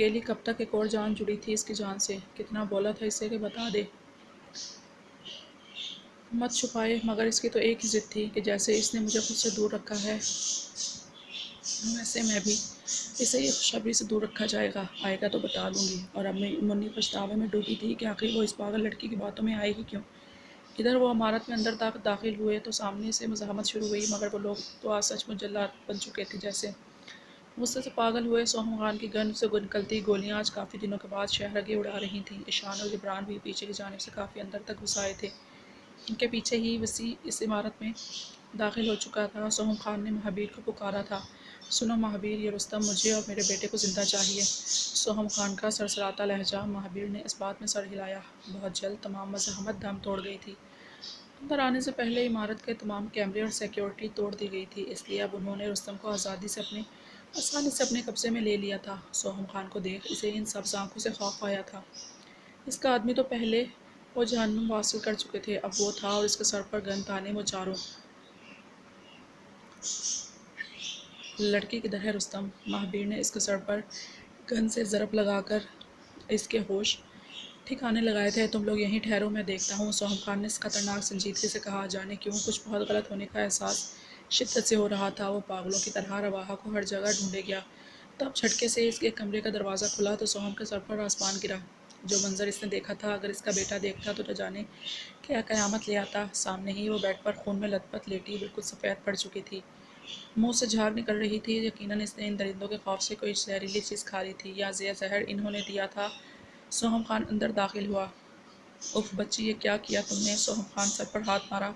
کیلی کب تک ایک اور جان جڑی تھی اس کی جان سے، کتنا بولا تھا اسے کہ بتا دے، مت چھپائے، مگر اس کی تو ایک ہی ضد تھی کہ جیسے اس نے مجھے خود سے دور رکھا ہے ویسے میں بھی اسے ہی خوشخبری سے دور رکھا جائے گا، آئے گا تو بتا دوں گی۔ اور اب منی پچھتاوے میں ڈوبی تھی کہ آخر وہ اس پاگل لڑکی کی باتوں میں آئے گی کیوں۔ ادھر وہ عمارت میں اندر داخل ہوئے تو سامنے سے مزاحمت شروع ہوئی، مگر وہ لوگ تو آج سچ مچ جلاد بن چکے تھے، جیسے غصے سے پاگل ہوئے۔ سوہم خان کی گن سے نکلتی گولیاں آج کافی دنوں کے بعد شہرگی اڑا رہی تھیں۔ ایشان اور جبران بھی پیچھے کی جانب سے کافی اندر تک گھس آئے تھے، ان کے پیچھے ہی وسیع اس عمارت میں داخل ہو چکا تھا۔ سوہم خان نے مہابیر کو پکارا تھا، سنو مہابیر، یہ رستم مجھے اور میرے بیٹے کو زندہ چاہیے۔ سوہم خان کا سرسراتا لہجہ، مہابیر نے اس بات میں سر ہلایا۔ بہت جلد تمام مزاحمت دم توڑ گئی تھی۔ اندر آنے سے پہلے عمارت کے تمام کیمرے اور سیکیورٹی توڑ دی گئی تھی، اس لیے اب انہوں نے رستم کو آسانی سے اپنے قبضے میں لے لیا تھا۔ سوہم خان کو دیکھ اسے ان سبز آنکھوں سے خوف آیا تھا۔ اس کا آدمی تو پہلے وہ جہنم واصل کر چکے تھے، اب وہ تھا اور اس کے سر پر گن تانے وہ چاروں۔ لڑکی کدھر ہے رستم؟ مہابیر نے اس کے سر پر گن سے ضرب لگا کر اس کے ہوش ٹھکانے لگائے تھے۔ تم لوگ یہیں ٹھہرو، میں دیکھتا ہوں۔ سوہم خان نے خطرناک سنجیدگی سے کہا، جانے کیوں کچھ بہت غلط ہونے کا احساس شدت سے ہو رہا تھا۔ وہ پاگلوں کی طرح رواحہ کو ہر جگہ ڈھونڈے گیا، تب جھٹکے سے اس کے کمرے کا دروازہ کھلا تو سوہم کے سر پر آسمان گرا۔ جو منظر اس نے دیکھا تھا، اگر اس کا بیٹا دیکھتا تو نہ جانے کیا قیامت لے آتا۔ سامنے ہی وہ بیڈ پر خون میں لت پت لیٹی بالکل سفید پڑ چکی تھی، منہ سے جھاگ نکل رہی تھی۔ یقیناً اس نے ان درندوں کے خوف سے کوئی زہریلی چیز کھا لی تھی، یا زہر انہوں نے دیا تھا۔ سوہم خان اندر داخل ہوا۔ اف بچی، یہ کیا کیا تم نے؟ سوہم خان سر پر ہاتھ مارا۔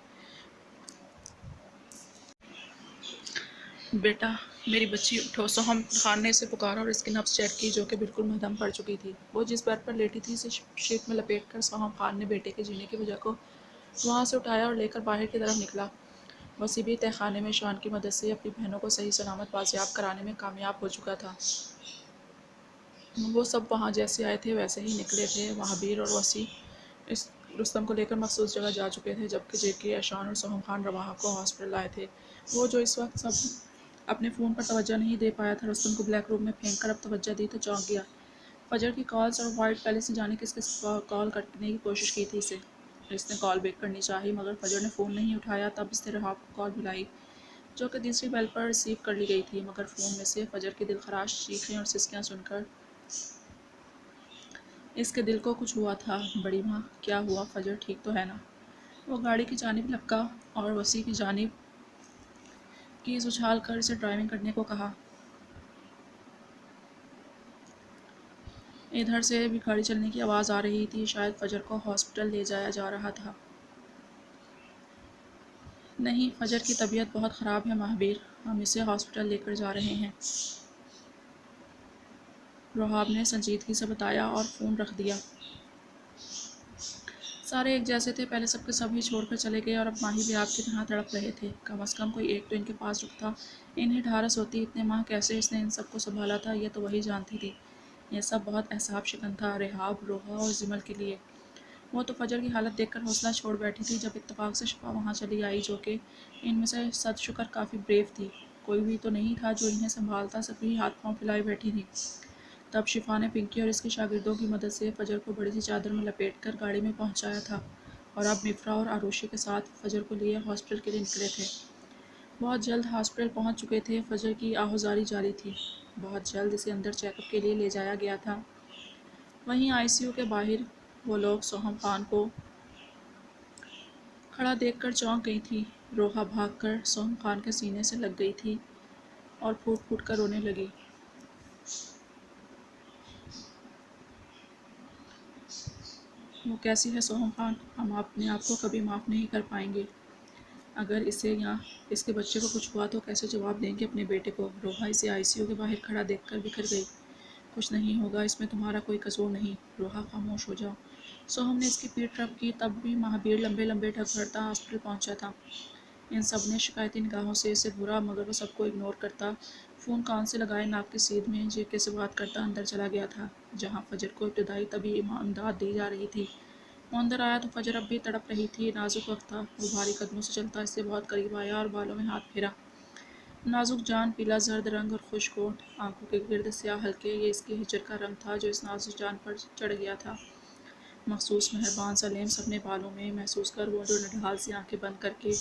بیٹا، میری بچی، اٹھو۔ سوہم خان نے اسے پکارا اور اس کی نبض چیک کی، جو کہ بالکل مدھم پڑ چکی تھی۔ وہ جس بیڈ پر لیٹی تھی اسے شیٹ میں لپیٹ کر سوہم خان نے بیٹے کے جینے کی وجہ کو وہاں سے اٹھایا اور لے کر باہر کی طرف نکلا۔ وسیع بھی تہہ خانے میں ایشان کی مدد سے اپنی بہنوں کو صحیح سلامت بازیاب کرانے میں کامیاب ہو چکا تھا۔ وہ سب وہاں جیسے آئے تھے ویسے ہی نکلے تھے۔ مہابیر اور وسیع رستم کو لے کر مخصوص جگہ جا چکے تھے، جبکہ جیکی، ایشان اور سوہم خان رواحہ کو ہاسپٹل لائے تھے۔ وہ جو اس وقت اپنے فون پر توجہ نہیں دے پایا تھا، رستم کو بلیک روم میں پھینک کر اب توجہ دی تو چونک گیا۔ فجر کی کالز اور وائٹ پیلس سے جانے کس کال کرنے کی کوشش کی تھی اسے۔ اس نے کال بیک کرنی چاہی، مگر فجر نے فون نہیں اٹھایا۔ تب اس نے رہاب کو کال ملائی، جو کہ تیسری بیل پر ریسیو کر لی گئی تھی، مگر فون میں سے فجر کی دلخراش چیخیں اور سسکیاں سن کر اس کے دل کو کچھ ہوا تھا۔ بڑی ماں، کیا ہوا؟ فجر ٹھیک تو ہے نا؟ وہ گاڑی کی جانب لپکا اور وسیع کی جانب کیز اچھال کر اسے ڈرائیونگ کرنے کو کہا۔ ادھر سے بھی گاڑی چلنے کی آواز آ رہی تھی، شاید فجر کو ہاسپٹل لے جایا جا رہا تھا۔ نہیں، فجر کی طبیعت بہت خراب ہے مہابیر، ہم اسے ہاسپٹل لے کر جا رہے ہیں، رہاب نے سنجیدگی سے بتایا اور فون رکھ دیا۔ سارے ایک جیسے تھے، پہلے سب کے سب ہی چھوڑ کر چلے گئے اور اب ماہی بھی آپ کی طرح تڑپ رہے تھے۔ کم از کم کوئی ایک تو ان کے پاس رکتا، انہیں ڈھارس ہوتی۔ اتنے ماہ کیسے اس نے ان سب کو سنبھالا تھا، یہ تو وہی جانتی تھی۔ یہ سب بہت اعصاب شکن تھا رہاب، روحا اور زمل کے لیے۔ وہ تو فجر کی حالت دیکھ کر حوصلہ چھوڑ بیٹھی تھی، جب اتفاق سے شفا وہاں چلی آئی، جو کہ ان میں سے صد شکر کافی بریو تھی۔ کوئی بھی تو نہیں تھا جو انہیں سنبھالتا، سبھی ہاتھ پاؤں پھیلائے بیٹھی تھیں۔ تب شفا نے پنکی اور اس کی شاگردوں کی مدد سے فجر کو بڑی سی چادر میں لپیٹ کر گاڑی میں پہنچایا تھا، اور اب مفرا اور آروشی کے ساتھ فجر کو لیے ہاسپٹل کے لیے نکلے تھے۔ بہت جلد ہاسپٹل پہنچ چکے تھے۔ فجر کی آہوزاری جاری تھی۔ بہت جلد اسے اندر چیک اپ کے لیے لے جایا گیا تھا۔ وہیں آئی سی یو کے باہر وہ لوگ سوہم خان کو کھڑا دیکھ کر چونک گئی تھیں۔ روحا بھاگ کر سوہم خان کے سینے سے لگ گئی تھی اور پھوٹ پھوٹ کر رونے لگی۔ وہ کیسی ہے سوہم خان؟ ہم اپنے آپ کو کبھی معاف نہیں کر پائیں گے۔ اگر اسے یا اس کے بچے کو کچھ ہوا تو کیسے جواب دیں گے اپنے بیٹے کو؟ روحا اسے آئی سی یو کے باہر کھڑا دیکھ کر بکھر گئی۔ کچھ نہیں ہوگا، اس میں تمہارا کوئی قصور نہیں۔ روحا، خاموش ہو جاؤ۔ سوہم نے اس کی پیٹھ رب کی۔ تب بھی مہابیر لمبے لمبے ڈھک بھرتا ہاسپٹل پہنچا تھا۔ ان سب نے شکایتی نگاہوں سے اسے گھورا، مگر وہ سب کو اگنور کرتا، فون کان سے لگائے ناک کی سیدھ میں جیکے سے بات کرتا اندر چلا گیا تھا، جہاں فجر کو ابتدائی طبی امداد دی جا رہی تھی۔ وہ اندر آیا تو فجر اب بھی تڑپ رہی تھی۔ نازک وقت تھا۔ وہ بھاری قدموں سے چلتا اس سے بہت قریب آیا اور بالوں میں ہاتھ پھیرا۔ نازک جان، پیلا زرد رنگ اور خشک ہونٹ، آنکھوں کے گرد سیاہ حلقے، یہ اس کی ہجر کا رنگ تھا جو اس نازک جان پر چڑھ گیا تھا۔ مخصوص مہربان سلیم اپنے بالوں میں محسوس کر وہ جو نڈھال سی آنکھیں بند کر کے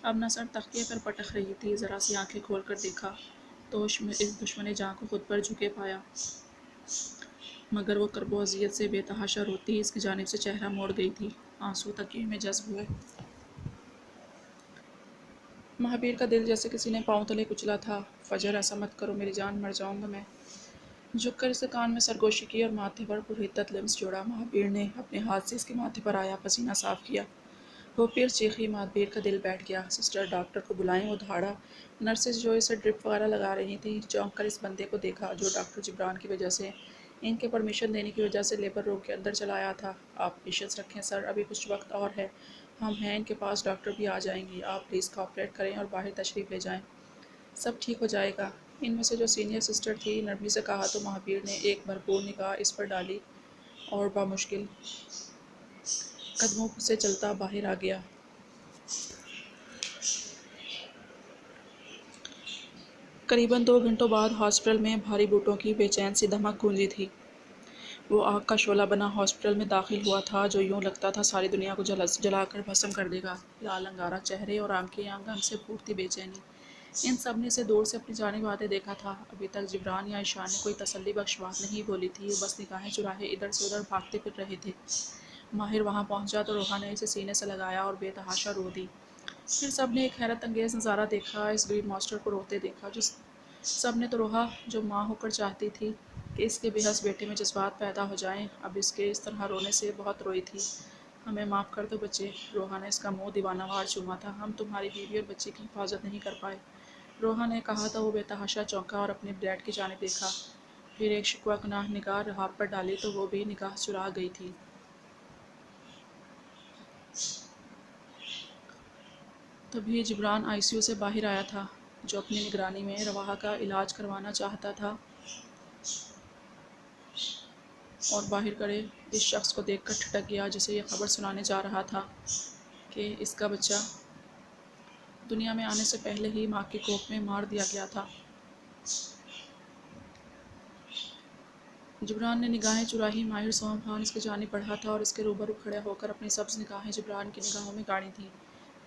اپنا سر تکیے پر پٹک رہی تھی، ذرا سی آنکھیں کھول کر دیکھا تو اس دشمن جاں کو خود پر جھکے پایا، مگر وہ کرب و اذیت سے بے تحاشا روتی اس کی جانب سے چہرہ موڑ گئی تھی۔ آنسو تکیے میں جذب ہوئے۔ مہابیر کا دل جیسے کسی نے پاؤں تلے کچلا تھا۔ فجر، ایسا مت کرو میری جان، مر جاؤں گا میں۔ جھک کر اس کے کان میں سرگوشی کی اور ماتھے پر پرحدت لمس جوڑا۔ مہابیر نے اپنے ہاتھ سے اس کے ماتھے پر آیا پسینہ صاف کیا۔ وہ پھر چیخی۔ مہابیر کا دل بیٹھ گیا۔ سسٹر، ڈاکٹر کو بلائیں۔ وہ دھاڑا۔ نرسز جو اسے ڈرپ وغیرہ لگا رہی تھیں چونک کر اس بندے کو دیکھا جو ڈاکٹر جبران کی وجہ سے، ان کے پرمیشن دینے کی وجہ سے لیبر روم کے اندر چلا آیا تھا۔ آپ پیشنس رکھیں سر، ابھی کچھ وقت اور ہے، ہم ہیں ان کے پاس، ڈاکٹر بھی آ جائیں گی، آپ پلیز کوآپریٹ کریں اور باہر تشریف لے جائیں، سب ٹھیک ہو جائے گا۔ ان میں سے جو سینئر سسٹر تھی نرمی سے کہا تو مہابیر نے ایک بھرپور نگاہ اس پر ڈالی اور بامشکل قدموں سے چلتا باہر آ گیا۔ قریباً 2 گھنٹوں بعد ہاسپٹل میں بھاری بوٹوں کی بے چین سی دھمک گونجی تھی۔ وہ آگ کا شعلہ بنا ہاسپٹل میں داخل ہوا تھا جو یوں لگتا تھا ساری دنیا کو جلا کر بھسم کر دے گا۔ لال انگارہ چہرے اور آنکھیں، انگ انگ سے پھوٹتی بے چینی، ان سب نے اسے دور سے اپنی جانب آتے دیکھا تھا۔ ابھی تک جبران یا عائشہ نے کوئی تسلی بخش بات نہیں بولی تھی، بس نگاہیں چرائے ادھر سے ادھر بھاگتے پھر رہے تھے۔ ماہر وہاں پہنچا تو روحا نے اسے سینے سے لگایا اور بے تحاشا رو دی۔ پھر سب نے ایک حیرت انگیز نظارہ دیکھا، اس گرین ماسٹر کو روتے دیکھا۔ سب نے تو روحا جو ماں ہو کر چاہتی تھی کہ اس کے بےحس بیٹے میں جذبات پیدا ہو جائیں، اب اس کے اس طرح رونے سے بہت روئی تھی۔ ہمیں معاف کر دو بچے، روحا نے اس کا منہ دیوانہ وار چوما تھا، ہم تمہاری بیوی اور بچے کی حفاظت نہیں کر پائے، روحا نے کہا تو وہ بے تحاشا چونکا اور اپنے ڈیڈ کی جانب دیکھا، پھر ایک شکوہ گناہ نگاہ رحاب پر ڈالی تو وہ بھی نگاہ چرا گئی تھی۔ تبھی جبران آئی سی یو سے باہر آیا تھا، جو اپنی نگرانی میں رواحہ کا علاج کروانا چاہتا تھا، اور باہر کھڑے اس شخص کو دیکھ کر ٹھٹک گیا جسے یہ خبر سنانے جا رہا تھا کہ اس کا بچہ دنیا میں آنے سے پہلے ہی ماں کی کوکھ میں مار دیا گیا تھا۔ جبران نے نگاہیں چرائی۔ ماہر سوم خان اس کی جانب بڑھا تھا اور اس کے روبرو کھڑے ہو کر اپنی سبز نگاہیں جبران کی نگاہوں میں گاڑی تھیں۔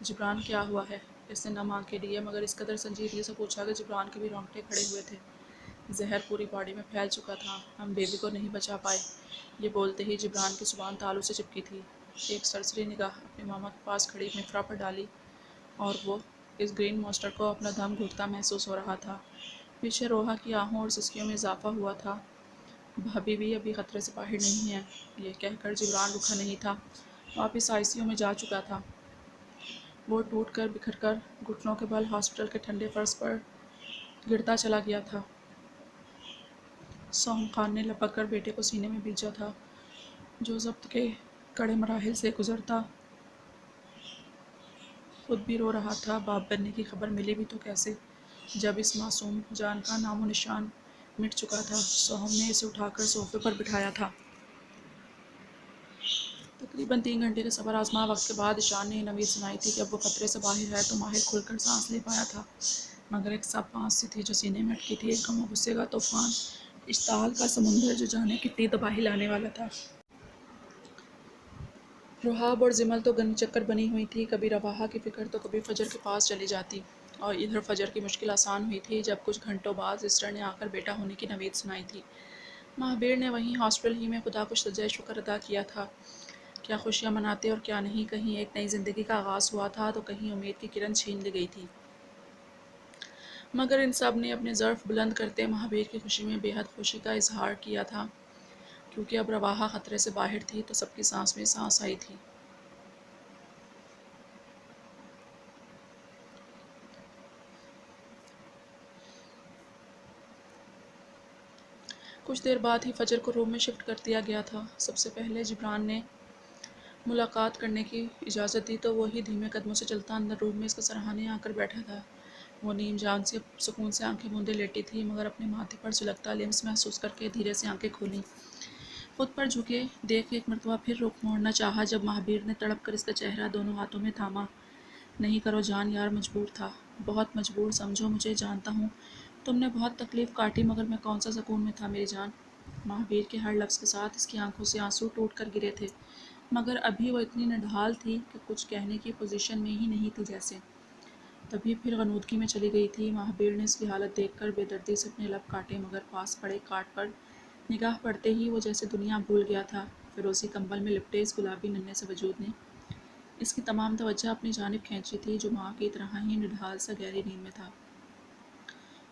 جبران، کیا ہوا ہے؟ اس نے نم آنکھیں لیے مگر اس قدر سنجیدگی سے پوچھا کہ جبران کے بھی رونگٹے کھڑے ہوئے تھے۔ زہر پوری باڈی میں پھیل چکا تھا، ہم بیبی کو نہیں بچا پائے۔ یہ بولتے ہی جبران کی زبان تالو سے چپکی تھی۔ ایک سرسری نگاہ اپنی ماما کے پاس کھڑی مفرا پر ڈالی اور وہ اس گرین ماسٹر کو اپنا دم گھٹتا محسوس ہو رہا تھا۔ پیچھے روحا کی آہوں اور سسکیوں میں اضافہ ہوا تھا۔ بھابی بھی ابھی خطرے سے باہر نہیں ہے، یہ کہہ کر جبران رکا نہیں تھا، واپس آئی سی یو میں جا چکا تھا۔ وہ ٹوٹ کر بکھر کر گھٹنوں کے بل ہاسپٹل کے ٹھنڈے فرش پر گرتا چلا گیا تھا۔ سوم خان نے لپک کر بیٹے کو سینے میں بھیجا تھا جو ضبط کے کڑے مراحل سے گزرتا خود بھی رو رہا تھا۔ باپ بننے کی خبر ملی بھی تو کیسے، جب اس معصوم جان کا نام و نشان مٹ چکا تھا۔ سوہم نے اسے اٹھا کر صوفے پر بٹھایا تھا۔ تقریباً 3 گھنٹے کے صبر آزما وقت کے بعد ایشان نے یہ امید سنائی تھی کہ اب وہ خطرے سے باہر ہے تو ماہر کھل کر سانس لے پایا تھا، مگر ایک سب پانس سی تھی جو سینے میں اٹکی تھی، ایک غم و غصے کا طوفان، اشتعال کا سمندر جو جانے کتنی تباہی لانے والا تھا۔ رحاب اور زمل تو گن چکر بنی ہوئی تھی، کبھی رواحہ کی فکر تو کبھی فجر کے پاس چلی جاتی، اور ادھر فجر کی مشکل آسان ہوئی تھی جب کچھ گھنٹوں بعد سسٹر نے آ کر بیٹا ہونے کی نوید سنائی تھی۔ مہابیر نے وہیں ہاسپٹل ہی میں خدا کو سجدہ شکر ادا کیا تھا، کیا خوشیاں مناتے اور کیا نہیں، کہیں ایک نئی زندگی کا آغاز ہوا تھا تو کہیں امید کی کرن چھین لی گئی تھی۔ مگر ان سب نے اپنے ظرف بلند کرتے مہابیر کی خوشی میں بے حد خوشی کا اظہار کیا تھا، کیونکہ اب رواحہ خطرے سے باہر تھی تو سب کی سانس میں سانس آئی تھی۔ کچھ دیر بعد ہی فجر کو روم میں شفٹ کر دیا گیا تھا۔ سب سے پہلے جبران نے ملاقات کرنے کی اجازت دی تو وہی دھیمے قدموں سے چلتا اندر روم میں اس کا سرہانے آ کر بیٹھا تھا۔ وہ نیم جان سے سکون سے آنکھیں موندے لیٹی تھی، مگر اپنے ماتھے پر سلگتا لمس محسوس کر کے دھیرے سے آنکھیں کھولیں۔ خود پر جھکے دیکھ ایک مرتبہ پھر رخ موڑنا چاہا جب مہابیر نے تڑپ کر اس کا چہرہ دونوں ہاتھوں میں تھاما، نہیں کرو جان یار، مجبور تھا، بہت مجبور سمجھو مجھے، جانتا ہوں تم نے بہت تکلیف کاٹی، مگر میں کون سا سکون میں تھا میری جان۔ مہابیر کے ہر لفظ کے ساتھ اس کی آنکھوں سے آنسو ٹوٹ کر گرے تھے، مگر ابھی وہ اتنی نڈھال تھی کہ کچھ کہنے کی پوزیشن میں ہی نہیں تھی جیسے۔ تبھی پھر غنودگی میں چلی گئی تھی۔ مہابیر نے اس کی حالت دیکھ کر بے دردی سے اپنے لب کاٹے، مگر پاس پڑے کاٹ پر نگاہ پڑتے ہی وہ جیسے دنیا بھول گیا تھا۔ فیروزی کمبل میں لپٹے اس گلابی ننھے سے وجود نے اس کی تمام توجہ اپنی جانب کھینچی تھی، جو ماں کی طرح ہی نڈھال سا گہری نیند میں تھا۔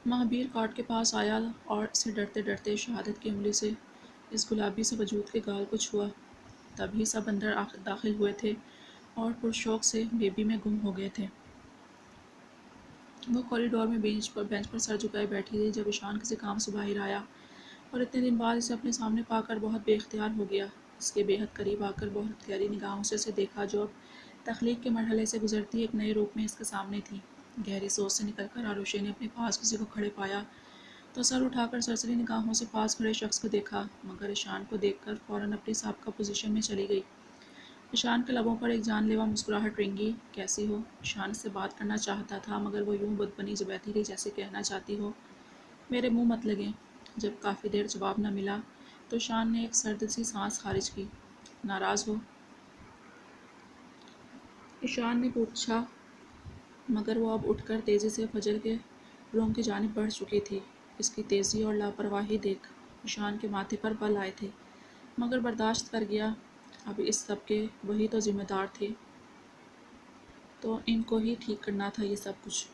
مہابیر کاٹ کے پاس آیا اور اسے ڈرتے ڈرتے شہادت کی انگلی سے اس گلابی سے وجود کے گال کو چھوا۔ تبھی سب اندر داخل ہوئے تھے اور پرشوق سے بیبی میں گم ہو گئے تھے۔ وہ کوریڈور میں بینچ پر سر جھکائے بیٹھی تھی جب ایشان کسی کام سے باہر آیا اور اتنے دن بعد اسے اپنے سامنے پا کر بہت بے اختیار ہو گیا۔ اس کے بے حد قریب آ کر بہت گہری نگاہوں سے اسے دیکھا، جو اب تخلیق کے مرحلے سے گزرتی ایک نئے روپ میں اس کے سامنے تھی۔ گہری سوچ سے نکل کر آروشے نے اپنے پاس کسی کو کھڑے پایا تو سر اٹھا کر سرسری نگاہوں سے پاس کھڑے شخص کو دیکھا، مگر ایشان کو دیکھ کر فوراً اپنی سابقہ پوزیشن میں چلی گئی۔ ایشان کے لبوں پر ایک جان لیوا مسکراہٹ رنگی۔ کیسی ہو؟ ایشان اس سے بات کرنا چاہتا تھا، مگر وہ یوں بت بنی بیٹھی رہی جیسے کہنا چاہتی ہو میرے منہ مت لگیں۔ جب کافی دیر جواب نہ ملا تو ایشان نے ایک سرد سی سانس خارج کی۔ ناراض ہو؟ ایشان نے پوچھا، مگر وہ اب اٹھ کر تیزی سے فجر کے روم کی جانب بڑھ چکی تھی۔ اس کی تیزی اور لاپرواہی دیکھ ایشان کے ماتھے پر بل آئے تھے، مگر برداشت کر گیا۔ اب اس سب کے وہی تو ذمہ دار تھے، تو ان کو ہی ٹھیک کرنا تھا یہ سب کچھ۔